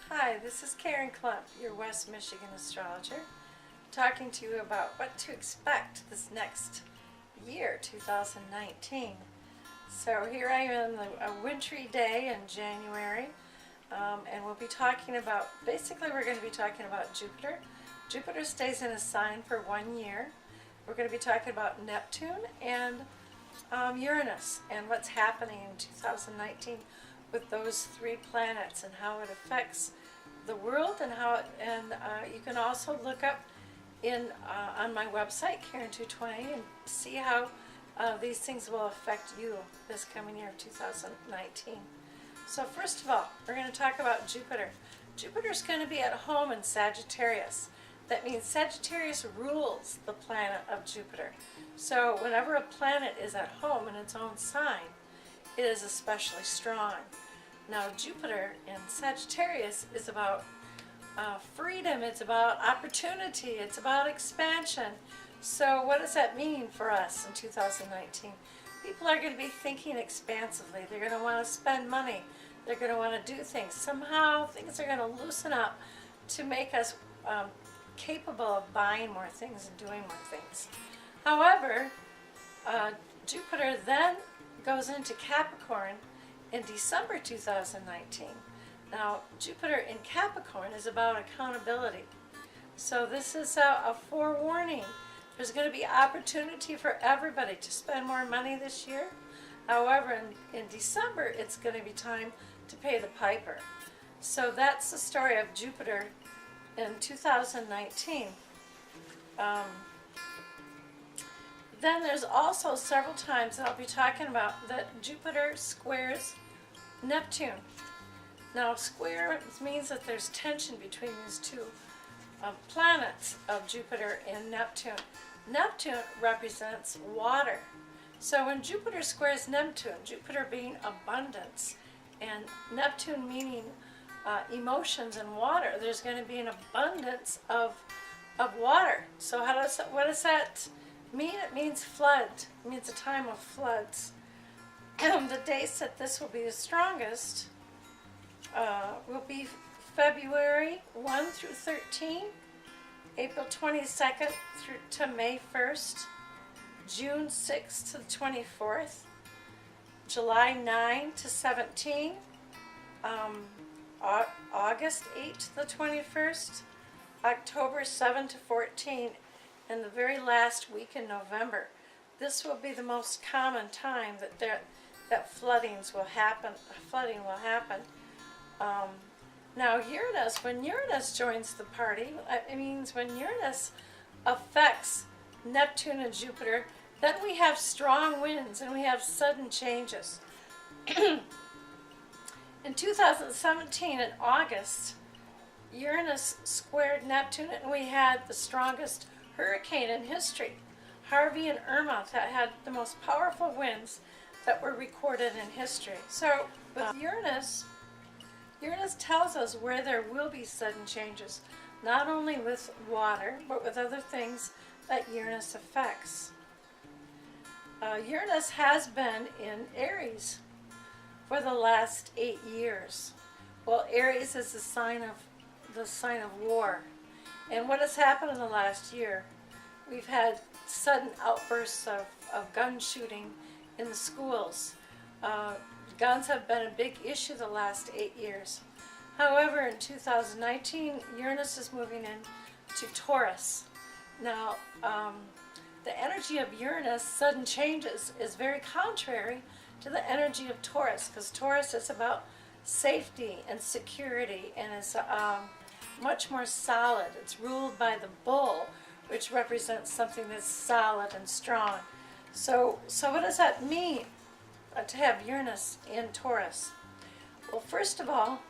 Hi, this is Karen Klemp, your West Michigan astrologer, talking to you about what to expect this next year, 2019. So here I am on a wintry day in January, and we'll be talking about, basically we're going to be talking about Jupiter. Jupiter stays in a sign for 1 year. We're going to be talking about Neptune and Uranus and what's happening in 2019 with those three planets and how it affects the world, and you can also look up on my website Karen220 and see how these things will affect you this coming year of 2019. So first of all, we're going to talk about Jupiter. Jupiter's going to be at home in Sagittarius. That means Sagittarius rules the planet of Jupiter. So whenever a planet is at home in its own sign, it is especially strong. Now Jupiter in Sagittarius is about freedom, it's about opportunity, it's about expansion. So what does that mean for us in 2019? People are going to be thinking expansively. They're going to want to spend money. They're going to want to do things. Somehow things are going to loosen up to make us capable of buying more things and doing more things. However, Jupiter then goes into Capricorn in December 2019. Now, Jupiter in Capricorn is about accountability. So this is a forewarning. There's going to be opportunity for everybody to spend more money this year. However, in December, it's going to be time to pay the piper. So that's the story of Jupiter in 2019. Then there's also several times that I'll be talking about that Jupiter squares Neptune. Now square means that there's tension between these two planets of Jupiter and Neptune. Neptune represents water. So when Jupiter squares Neptune, Jupiter being abundance and Neptune meaning emotions and water, there's going to be an abundance of water. So what does that mean? It means flood. It means a time of floods. The days that this will be the strongest will be February 1 through 13, April 22nd through to May 1st, June 6th to the 24th, July 9 to 17, August 8 to the 21st, October 7 to 14, and the very last week in November. This will be the most common time that flooding will happen. Now Uranus, when Uranus joins the party, it means when Uranus affects Neptune and Jupiter, then we have strong winds and we have sudden changes. In 2017, in August, Uranus squared Neptune and we had the strongest hurricane in history, Harvey and Irma, that had the most powerful winds that were recorded in history. So with Uranus tells us where there will be sudden changes, not only with water, but with other things that Uranus affects. Uranus has been in Aries for the last 8 years. Well, Aries is the sign of war. And what has happened in the last year? We've had sudden outbursts of gun shooting in the schools. Guns have been a big issue the last 8 years. However, in 2019, Uranus is moving into Taurus. Now, the energy of Uranus, sudden changes, is very contrary to the energy of Taurus, because Taurus is about safety and security and is much more solid. It's ruled by the bull, which represents something that's solid and strong. So what does that mean to have Uranus in Taurus? Well, first of all,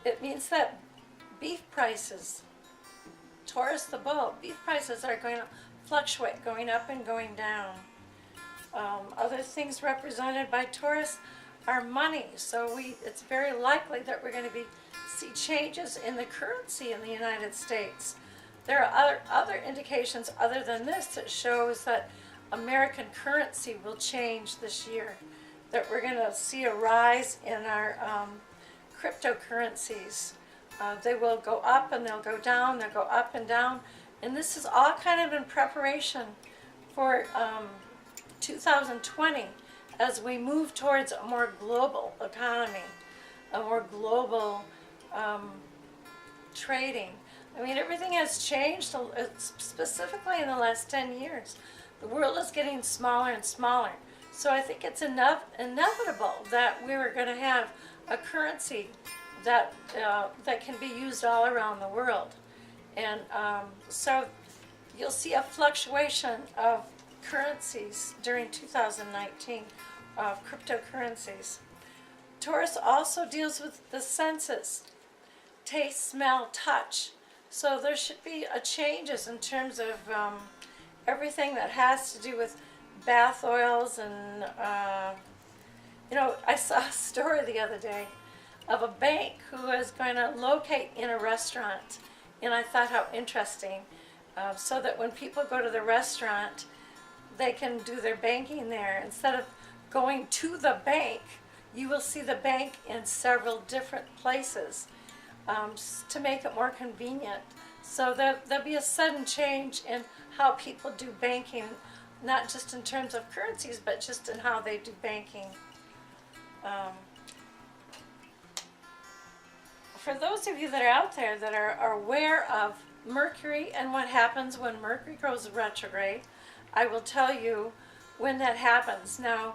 it means that beef prices, Taurus the bull, beef prices are going to fluctuate, going up and going down. Other things represented by Taurus are money. So it's very likely that we're going to see changes in the currency in the United States. There are other indications other than this that shows that American currency will change this year, that we're going to see a rise in our cryptocurrencies. They will go up and they'll go down, they'll go up and down. And this is all kind of in preparation for 2020 as we move towards a more global economy, a more global trading. I mean, everything has changed, specifically in the last 10 years. The world is getting smaller and smaller. So I think it's inevitable that we were going to have a currency that can be used all around the world. And so you'll see a fluctuation of currencies during 2019, of cryptocurrencies. Taurus also deals with the senses, taste, smell, touch. So there should be changes in terms of everything that has to do with bath oils and, I saw a story the other day of a bank who was going to locate in a restaurant, and I thought how interesting, so that when people go to the restaurant, they can do their banking there. Instead of going to the bank, you will see the bank in several different places to make it more convenient. So there'll be a sudden change in how people do banking, not just in terms of currencies, but just in how they do banking. For those of you that are out there that are aware of Mercury and what happens when Mercury goes retrograde, I will tell you when that happens. Now,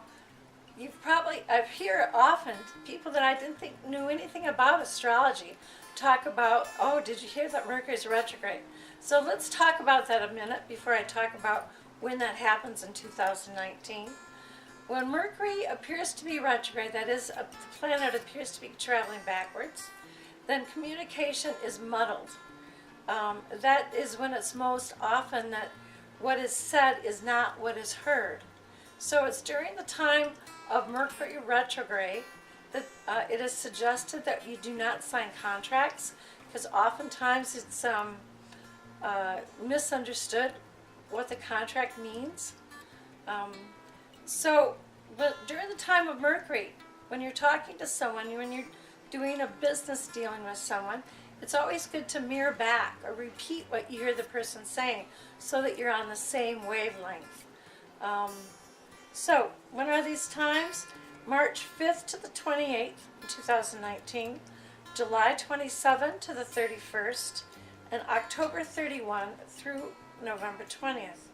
I hear often people that I didn't think knew anything about astrology talk about, oh, did you hear that Mercury's retrograde? So let's talk about that a minute before I talk about when that happens in 2019. When Mercury appears to be retrograde, that is, the planet appears to be traveling backwards, then communication is muddled. That is when it's most often that what is said is not what is heard. So it's during the time of Mercury retrograde that it is suggested that you do not sign contracts, because oftentimes it's misunderstood what the contract means. But during the time of Mercury, when you're talking to someone, when you're doing a business dealing with someone, it's always good to mirror back or repeat what you hear the person saying so that you're on the same wavelength. So when are these times? March 5th to the 28th in 2019, July 27th to the 31st, and October 31 through November 20th.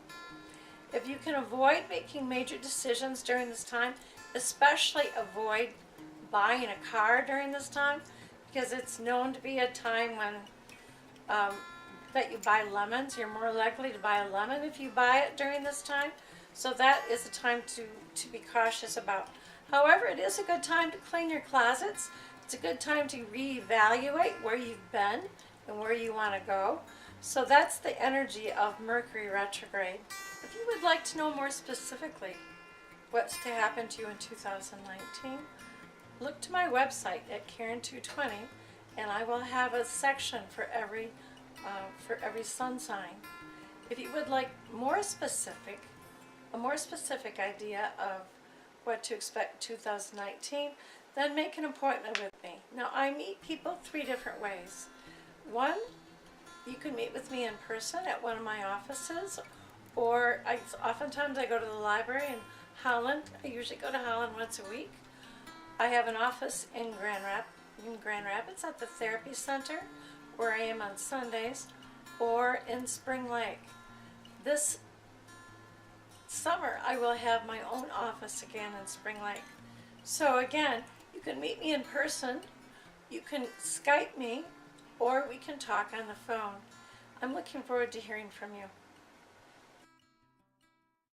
If you can avoid making major decisions during this time, especially avoid buying a car during this time, because it's known to be a time when that you buy lemons. You're more likely to buy a lemon if you buy it during this time. So that is a time to be cautious about. However, it is a good time to clean your closets. It's a good time to reevaluate where you've been and where you want to go. So that's the energy of Mercury retrograde. If you would like to know more specifically what's to happen to you in 2019, look to my website at Karen220, and I will have a section for every sun sign. If you would like a more specific idea of what to expect in 2019, then make an appointment with me. Now, I meet people 3 different ways. One, you can meet with me in person at one of my offices, or oftentimes I go to the library in Holland. I usually go to Holland once a week. I have an office in Grand Rapids at the Therapy Center, where I am on Sundays, or in Spring Lake. This summer I will have my own office again in Spring Lake. So again, you can meet me in person, you can Skype me, or we can talk on the phone. I'm looking forward to hearing from you.